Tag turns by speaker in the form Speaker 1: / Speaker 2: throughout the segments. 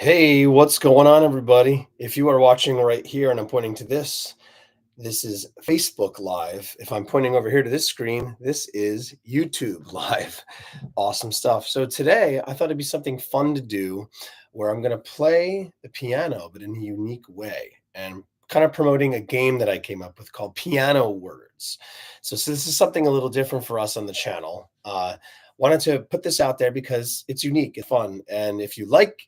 Speaker 1: Hey, what's going on, everybody? If you are watching right here and I'm pointing to this is Facebook Live. If I'm pointing over here to this screen, this is YouTube Live. Awesome stuff. So today I thought it'd be something fun to do where I'm going to play the piano, but in a unique way, and kind of promoting a game that I came up with called PianoWords. So this is something a little different for us on the channel. Wanted to put this out there because it's unique, it's fun. And if you like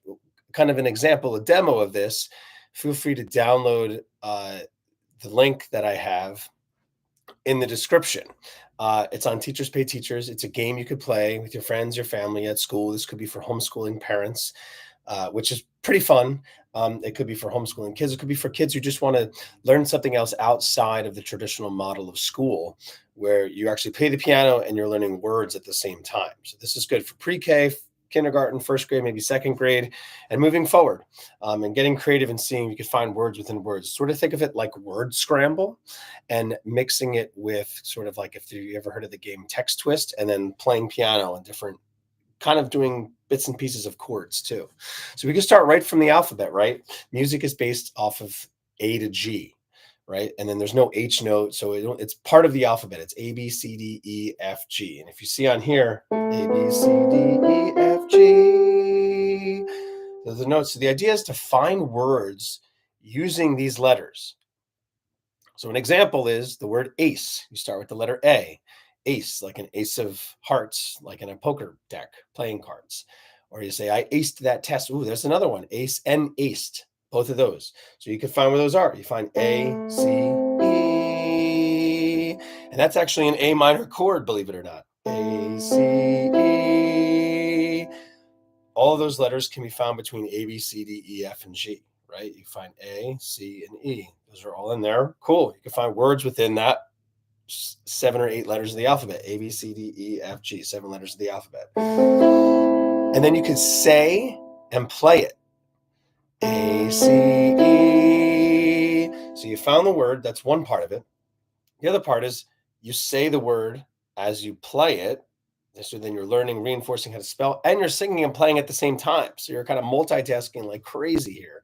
Speaker 1: kind of an example, a demo of this, feel free to download the link that I have in the description. It's on Teachers Pay Teachers. It's a game you could play with your friends, your family at school. This could be for homeschooling parents, which is pretty fun. It could be for homeschooling kids. It could be for kids who just want to learn something else outside of the traditional model of school, where you actually play the piano and you're learning words at the same time. So this is good for pre-K, kindergarten, first grade, maybe second grade, and moving forward, and getting creative and seeing if you could find words within words. Sort of think of it like word scramble and mixing it with sort of like if you ever heard of the game text twist, and then playing piano and different kind of doing bits and pieces of chords too. So we can start right from the alphabet, right? Music is based off of A to G, right? And then there's no H note, so it's part of the alphabet. It's A, B, C, D, E, F, G. And if you see on here, A, B, C, D, E, F, G, those are the notes. So the idea is to find words using these letters. So an example is the word ace. You start with the letter A. Ace, like an ace of hearts, like in a poker deck, playing cards. Or you say, I aced that test. Ooh, there's another one, ace and aced, both of those. So you can find where those are. You find A, C, E, and that's actually an A minor chord, believe it or not. A, C, E. All of those letters can be found between A, B, C, D, E, F, and G, right? You find A, C, and E. Those are all in there. Cool. You can find words within that 7 or 8 letters of the alphabet. A, B, C, D, E, F, G, 7 letters of the alphabet. And then you can say and play it. A, C, E. So you found the word. That's one part of it. The other part is you say the word as you play it. So then you're learning, reinforcing how to spell, and you're singing and playing at the same time. So you're kind of multitasking like crazy here.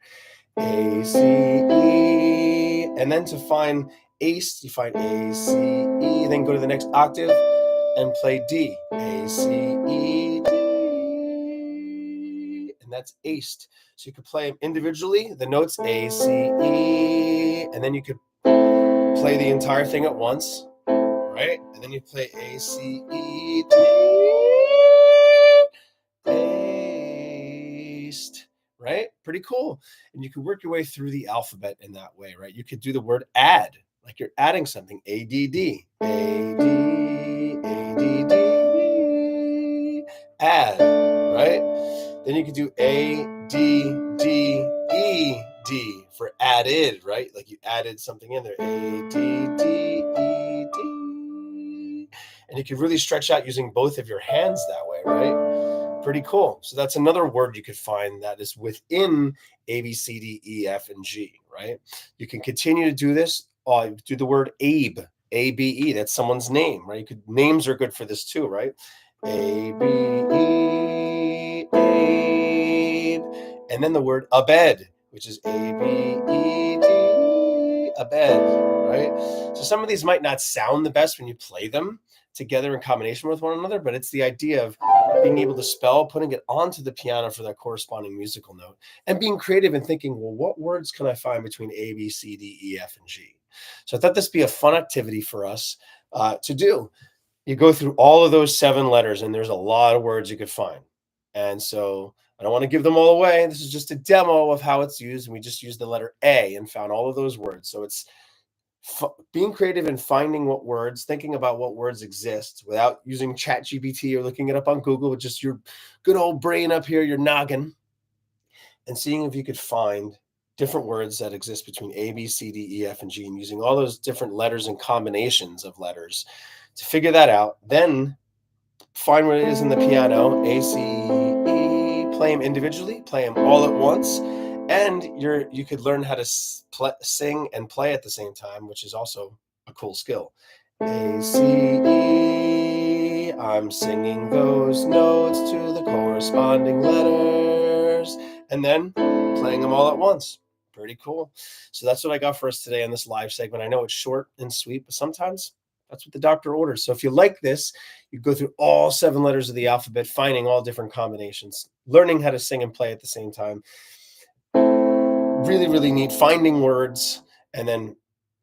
Speaker 1: A, C, E. And then to find ace, you find A, C, E. Then go to the next octave and play D. A, C, E, D. And that's aced. So you could play them individually, the notes A, C, E. And then you could play the entire thing at once, right? And then you play A, C, E, D. Aced, right? Pretty cool. And you can work your way through the alphabet in that way, right? You could do the word add, like you're adding something. ADD, ADD, add, right? Then you could do ADDED for added, right? Like you added something in there. ADDED. And you can really stretch out using both of your hands that way, right? Pretty cool. So that's another word you could find that is within A, B, C, D, E, F, and G, right? You can continue to do this. Do the word Abe, A-B-E. That's someone's name, right? Names are good for this too, right? A-B-E, Abe. And then the word abed, which is A-B-E-D, abed, right? So some of these might not sound the best when you play them together in combination with one another, but it's the idea of being able to spell, putting it onto the piano for that corresponding musical note, and being creative and thinking, well, what words can I find between A, B, C, D, E, F, and G? So I thought this would be a fun activity for us to do. You go through all of those 7 letters, and there's a lot of words you could find. And so I don't want to give them all away. This is just a demo of how it's used, and we just used the letter A and found all of those words. So it's being creative and finding what words, thinking about what words exist without using ChatGPT or looking it up on Google, with just your good old brain up here, your noggin, and seeing if you could find different words that exist between A, B, C, D, E, F, and G, and using all those different letters and combinations of letters to figure that out. Then find what it is in the piano, A, C, E, play them individually, play them all at once, and you could learn how to sing and play at the same time, which is also a cool skill. A, C, E, I'm singing those notes to the corresponding letters. and then playing them all at once. Pretty cool. So that's what I got for us today on this live segment. I know it's short and sweet, but sometimes that's what the doctor orders. So if you like this, you go through all 7 letters of the alphabet, finding all different combinations, learning how to sing and play at the same time. Really, really neat. Finding words and then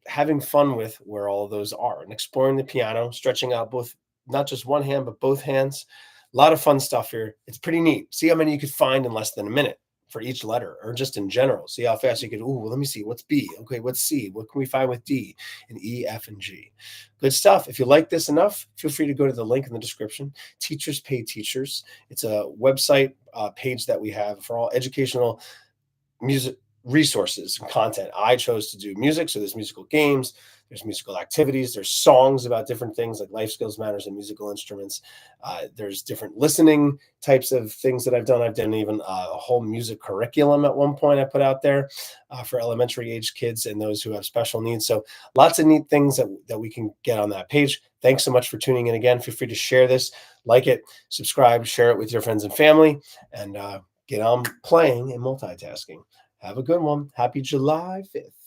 Speaker 1: having fun with where all of those are and exploring the piano, stretching out both, not just one hand, but both hands. A lot of fun stuff here. It's pretty neat. See how many you could find in less than a minute for each letter, or just in general. See how fast you could, well, let me see, what's B? Okay, what's C? What can we find with D and E, F, and G? Good stuff. If you like this enough, feel free to go to the link in the description. Teachers Pay Teachers. It's a website page that we have for all educational music resources and content. I chose to do music, so there's musical games, there's musical activities, there's songs about different things like life skills matters and musical instruments. There's different listening types of things that I've done. I've done even a whole music curriculum at one point I put out there for elementary age kids and those who have special needs. So lots of neat things that we can get on that page. Thanks so much for tuning in again. Feel free to share this, like it, subscribe, share it with your friends and family, and get on playing and multitasking. Have a good one. Happy July 5th.